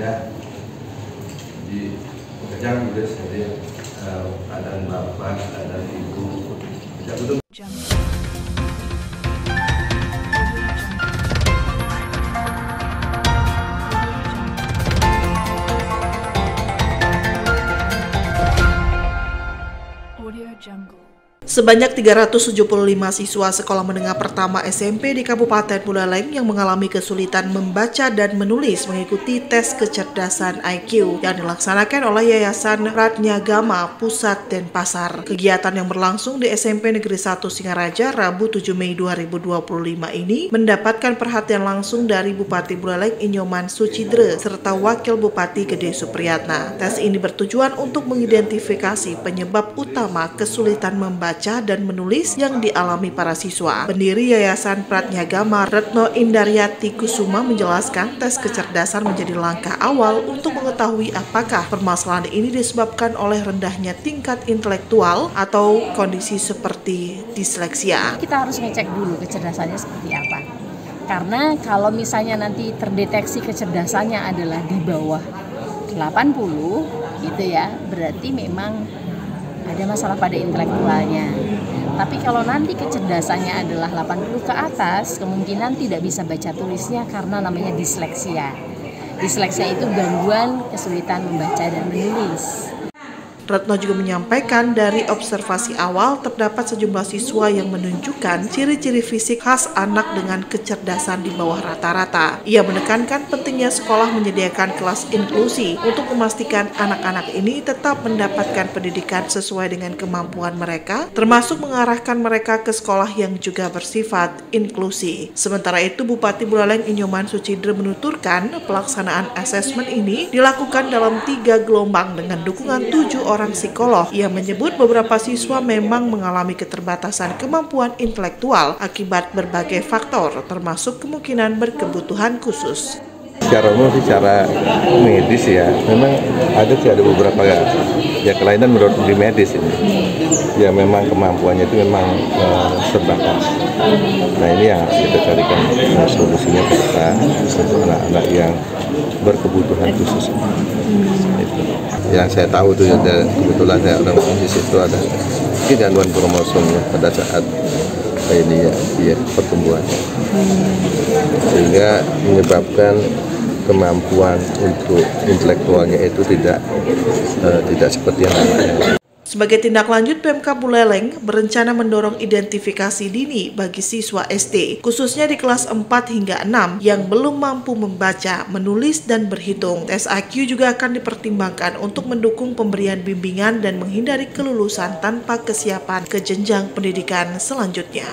ya. Jadi pekerjaan tulis jadi keadaan bapak, keadaan ibu tidak betul. Sebanyak 375 siswa sekolah menengah pertama SMP di Kabupaten Buleleng yang mengalami kesulitan membaca dan menulis mengikuti tes kecerdasan IQ yang dilaksanakan oleh Yayasan Pratnyagama Pusat Denpasar. Kegiatan yang berlangsung di SMP Negeri 1 Singaraja Rabu 7 Mei 2025 ini mendapatkan perhatian langsung dari Bupati Buleleng Inyoman Sucidre serta Wakil Bupati Gede Supriyatna. Tes ini bertujuan untuk mengidentifikasi penyebab utama kesulitan membaca dan menulis yang dialami para siswa. Pendiri Yayasan Pratnyagama Retno Indaryati Kusuma menjelaskan tes kecerdasan menjadi langkah awal untuk mengetahui apakah permasalahan ini disebabkan oleh rendahnya tingkat intelektual atau kondisi seperti disleksia. Kita harus ngecek dulu kecerdasannya seperti apa. Karena kalau misalnya nanti terdeteksi kecerdasannya adalah di bawah 80 gitu ya, berarti memang ada masalah pada intelektualnya. Tapi kalau nanti kecerdasannya adalah 80 ke atas, kemungkinan tidak bisa baca tulisnya karena namanya disleksia. Disleksia itu gangguan kesulitan membaca dan menulis. Retno juga menyampaikan dari observasi awal terdapat sejumlah siswa yang menunjukkan ciri-ciri fisik khas anak dengan kecerdasan di bawah rata-rata. Ia menekankan pentingnya sekolah menyediakan kelas inklusi untuk memastikan anak-anak ini tetap mendapatkan pendidikan sesuai dengan kemampuan mereka, termasuk mengarahkan mereka ke sekolah yang juga bersifat inklusi. Sementara itu, Bupati Buleleng Inyoman Sucidre menuturkan pelaksanaan asesmen ini dilakukan dalam 3 gelombang dengan dukungan 7 orang psikolog. Ia menyebut beberapa siswa memang mengalami keterbatasan kemampuan intelektual akibat berbagai faktor, termasuk kemungkinan berkebutuhan khusus. Secara umum, secara medis ya, memang ada beberapa ya kelainan menurut di medis ini. Ya memang kemampuannya itu memang terbatas. Nah ini yang harus kita carikan solusinya kita untuk anak-anak yang berkebutuhan khusus. Itu. Yang saya tahu itu kebetulan saya orang di situ ada gangguan kromosom pada saat ini ya pertumbuhannya, sehingga menyebabkan kemampuan untuk intelektualnya itu tidak seperti yang lainnya. Sebagai tindak lanjut, Pemkab Buleleng berencana mendorong identifikasi dini bagi siswa SD, khususnya di kelas 4 hingga 6 yang belum mampu membaca, menulis, dan berhitung. Tes IQ juga akan dipertimbangkan untuk mendukung pemberian bimbingan dan menghindari kelulusan tanpa kesiapan ke jenjang pendidikan selanjutnya.